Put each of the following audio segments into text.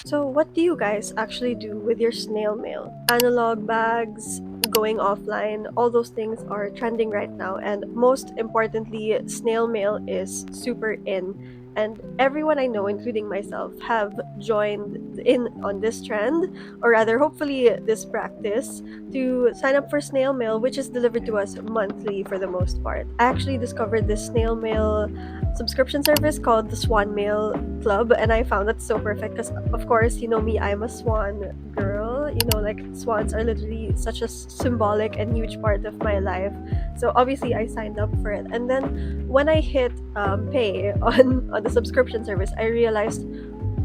So, what do you guys actually do with your snail mail? Analog bags, going offline, all those things are trending right now. And most importantly, snail mail is super in. And everyone I know, including myself, have joined in on this trend, or rather, hopefully, this practice to sign up for snail mail, which is delivered to us monthly for the most part. I actually discovered this snail mail subscription service called the Swan Mail Club, and I found that so perfect because, of course, you know me, I'm a swan girl. You know, like swans are literally such a symbolic and huge part of my life. So obviously, I signed up for it, and then when I hit pay on the subscription service, I realized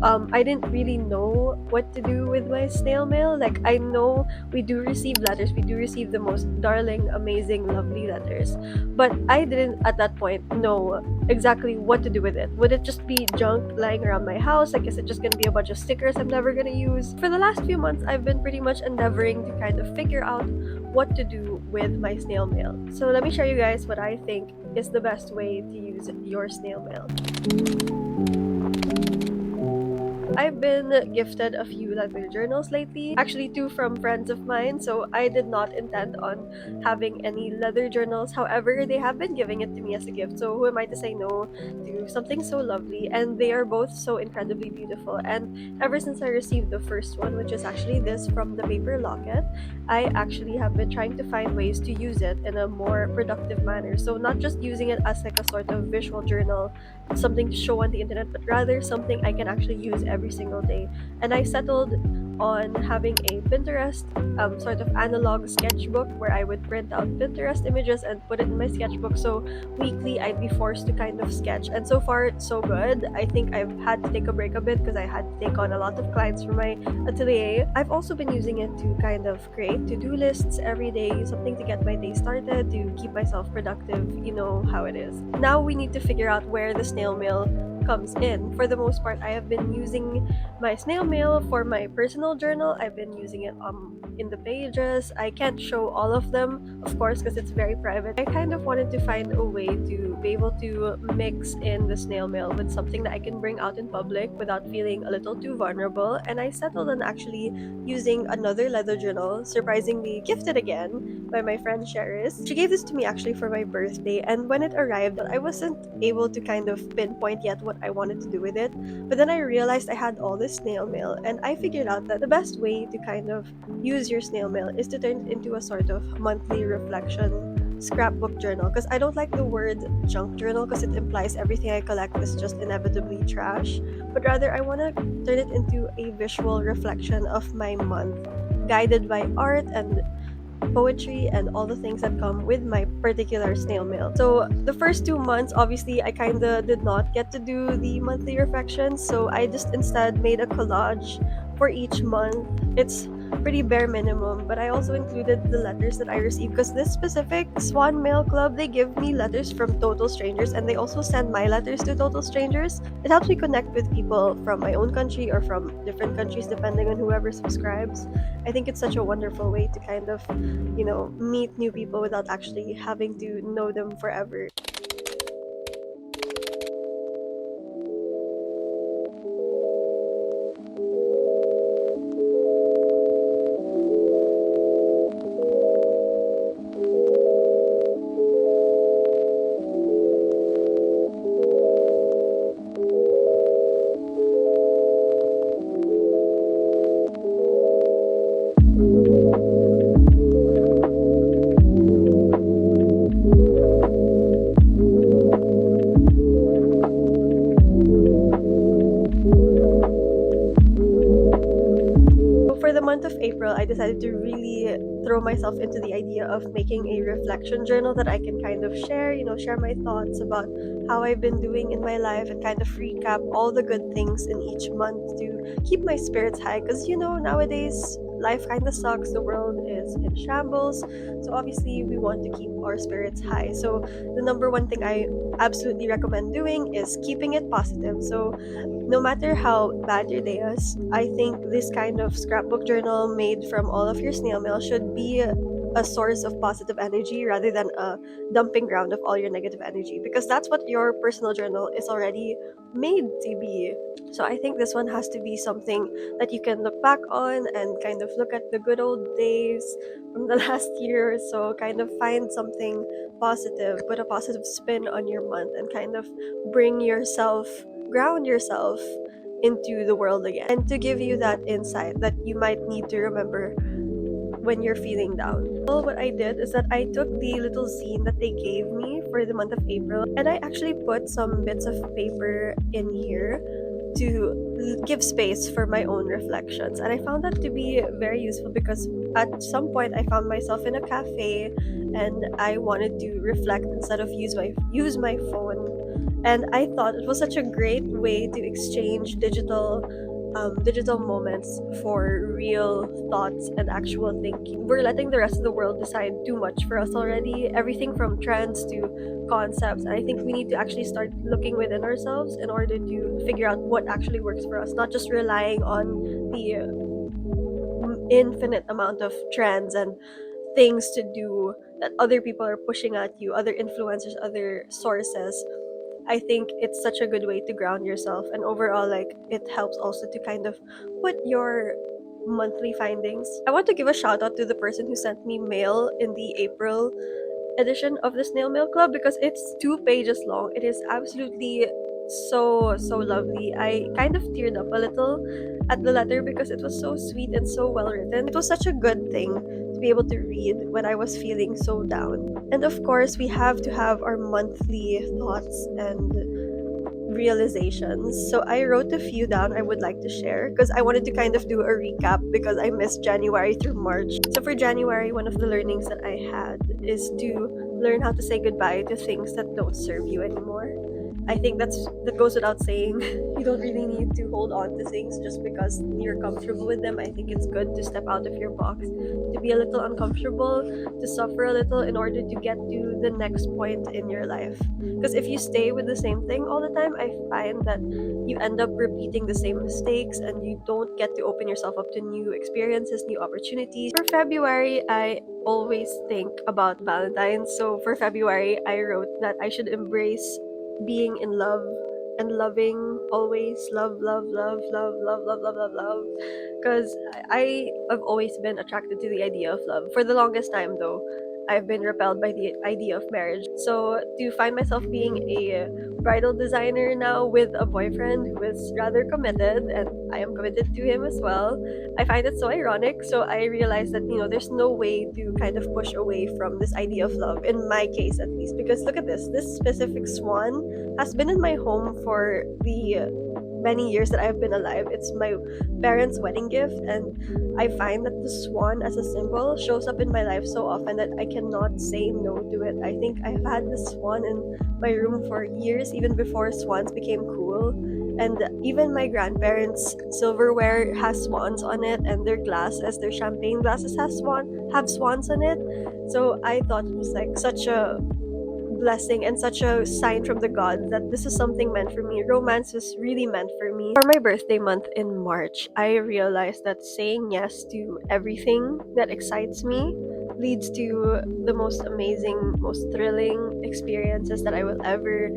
I didn't really know what to do with my snail mail. Like, I know we do receive letters, we do receive the most darling, amazing, lovely letters, but I didn't at that point know exactly what to do with it. Would it just be junk lying around my house? Like, is it just gonna be a bunch of stickers I'm never gonna use? For the last few months, I've been pretty much endeavoring to kind of figure out what to do with my snail mail. So, let me show you guys what I think is the best way to use your snail mail. I've been gifted a few leather journals lately, actually two from friends of mine, so I did not intend on having any leather journals. However, they have been giving it to me as a gift, so who am I to say no to something so lovely? And they are both so incredibly beautiful. And ever since I received the first one, which is actually this from the paper locket, I actually have been trying to find ways to use it in a more productive manner. So not just using it as like a sort of visual journal, something to show on the internet, but rather something I can actually use every single day. And I settled on having a Pinterest sort of analog sketchbook where I would print out Pinterest images and put it in my sketchbook. So weekly, I'd be forced to kind of sketch. And so far, it's so good. I think I've had to take a break a bit because I had to take on a lot of clients for my atelier. I've also been using it to kind of create to-do lists every day, something to get my day started, to keep myself productive. You know how it is. Now we need to figure out where the snail mail comes in. For the most part, I have been using my snail mail for my personal journal. I've been using it in the pages. I can't show all of them, of course, because it's very private. I kind of wanted to find a way to be able to mix in the snail mail with something that I can bring out in public without feeling a little too vulnerable. And I settled on actually using another leather journal, surprisingly gifted again by my friend Sheris. She gave this to me actually for my birthday, and when it arrived, I wasn't able to kind of pinpoint yet what I wanted to do with it. But then I realized I had all this snail mail, and I figured out that the best way to kind of use your snail mail is to turn it into a sort of monthly reflection scrapbook journal, because I don't like the word junk journal because it implies everything I collect is just inevitably trash, but rather I want to turn it into a visual reflection of my month, guided by art and poetry and all the things that come with my particular snail mail. So the first 2 months, obviously, I kind of did not get to do the monthly reflections, so I just instead made a collage for each month. It's pretty bare minimum, but I also included the letters that I received because this specific Swan Mail Club, they give me letters from total strangers, and they also send my letters to total strangers. It helps me connect with people from my own country or from different countries depending on whoever subscribes. I think it's such a wonderful way to kind of, meet new people without actually having to know them forever. So for the month of April, I decided to really throw myself into the idea of making a reflection journal that I can kind of share, share my thoughts about how I've been doing in my life and kind of recap all the good things in each month to keep my spirits high. Because, nowadays, life kind of sucks, the world is in shambles. So obviously, we want to keep our spirits high. So the number one thing I absolutely recommend doing is keeping it positive. So no matter how bad your day is, I think this kind of scrapbook journal made from all of your snail mail should be a a source of positive energy rather than a dumping ground of all your negative energy, because that's what your personal journal is already made to be. So I think this one has to be something that you can look back on and kind of look at the good old days from the last year or so, kind of find something positive, put a positive spin on your month, and kind of bring yourself, ground yourself into the world again, and to give you that insight that you might need to remember when you're feeling down. Well, what I did is that I took the little zine that they gave me for the month of April, and I actually put some bits of paper in here to give space for my own reflections. And I found that to be very useful because at some point I found myself in a cafe and I wanted to reflect instead of use my phone. And I thought it was such a great way to exchange digital moments for real thoughts and actual thinking. We're letting the rest of the world decide too much for us already, everything from trends to concepts. And I think we need to actually start looking within ourselves in order to figure out what actually works for us, not just relying on the infinite amount of trends and things to do that other people are pushing at you, other influencers, other sources. I think it's such a good way to ground yourself, and overall, like, it helps also to kind of put your monthly findings. I want to give a shout out to the person who sent me mail in the April edition of the Snail Mail Club because it's 2 pages long. It is absolutely so lovely. I kind of teared up a little at the letter because it was so sweet and so well written. It was such a good thing to be able to read when I was feeling so down. And of course, we have to have our monthly thoughts and realizations. So I wrote a few down I would like to share because I wanted to kind of do a recap because I missed January through March. So for January, one of the learnings that I had is to learn how to say goodbye to things that don't serve you anymore. I think that goes without saying. You don't really need to hold on to things just because you're comfortable with them. I think it's good to step out of your box, to be a little uncomfortable, to suffer a little in order to get to the next point in your life. Because if you stay with the same thing all the time, I find that you end up repeating the same mistakes and you don't get to open yourself up to new experiences, new opportunities. For February, I always think about Valentine's. So for February, I wrote that I should embrace being in love and loving always. Love, because I have always been attracted to the idea of love. For the longest time, though, I've been repelled by the idea of marriage. So to find myself being a bridal designer now with a boyfriend who is rather committed, and I am committed to him as well, I find it so ironic. So I realized that, there's no way to kind of push away from this idea of love, in my case at least. Because look at this specific swan has been in my home for the many years that I've been alive. It's my parents' wedding gift, and I find that the swan as a symbol shows up in my life so often that I cannot say no to it. I think I've had the swan in my room for years, even before swans became cool. And even my grandparents' silverware has swans on it, and their glasses, their champagne glasses, have swans on it. So I thought it was like such a blessing and such a sign from the gods that this is something meant for me. Romance is really meant for me. For my birthday month in March, I realized that saying yes to everything that excites me leads to the most amazing, most thrilling experiences that I will ever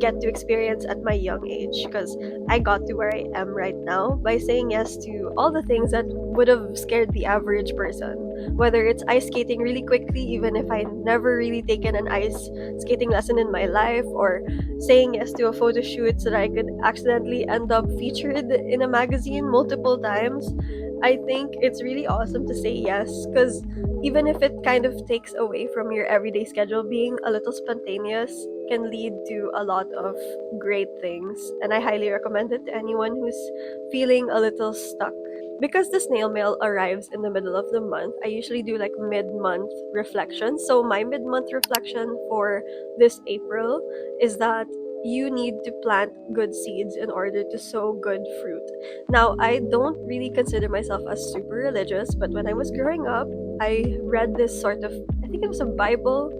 get to experience at my young age, because I got to where I am right now by saying yes to all the things that would have scared the average person. Whether it's ice skating really quickly, even if I never really taken an ice skating lesson in my life, or saying yes to a photo shoot so that I could accidentally end up featured in a magazine multiple times. I think it's really awesome to say yes, because even if it kind of takes away from your everyday schedule, being a little spontaneous can lead to a lot of great things. And I highly recommend it to anyone who's feeling a little stuck. Because the snail mail arrives in the middle of the month, I usually do like mid-month reflections. So my mid-month reflection for this April is that you need to plant good seeds in order to sow good fruit. Now, I don't really consider myself as super religious, but when I was growing up, I read this sort of, I think it was a Bible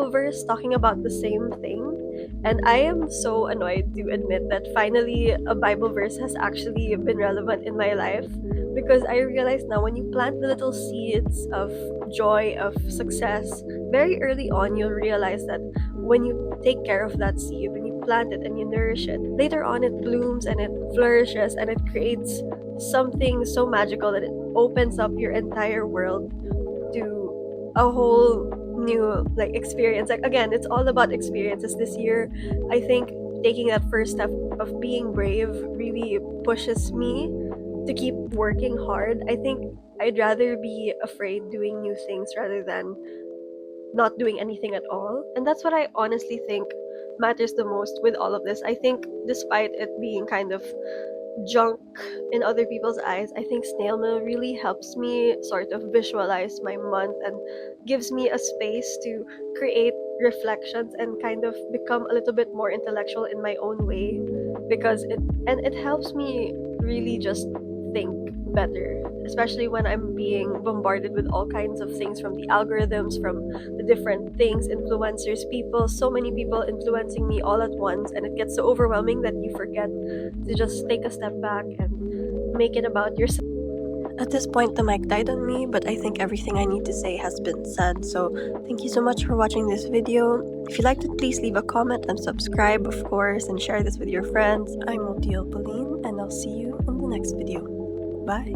verse talking about the same thing. And I am so annoyed to admit that finally a Bible verse has actually been relevant in my life, because I realize now when you plant the little seeds of joy, of success, very early on, you'll realize that when you take care of that seed, when you plant it and you nourish it, later on it blooms and it flourishes and it creates something so magical that it opens up your entire world to a whole new like experience. Like again, it's all about experiences this year. I think taking that first step of being brave really pushes me to keep working hard. I think I'd rather be afraid doing new things rather than not doing anything at all. And that's what I honestly think matters the most with all of this. I think despite it being kind of junk in other people's eyes, I think snail mail really helps me sort of visualize my month and gives me a space to create reflections and kind of become a little bit more intellectual in my own way, because it helps me really just think better, especially when I'm being bombarded with all kinds of things from the algorithms, from the different things, influencers, people, so many people influencing me all at once, and it gets so overwhelming that you forget to just take a step back and make it about yourself. At this point, the mic died on me, but I think everything I need to say has been said. So, thank you so much for watching this video. If you liked it, please leave a comment and subscribe, of course, and share this with your friends. I'm Odile Pauline, and I'll see you in the next video. Bye.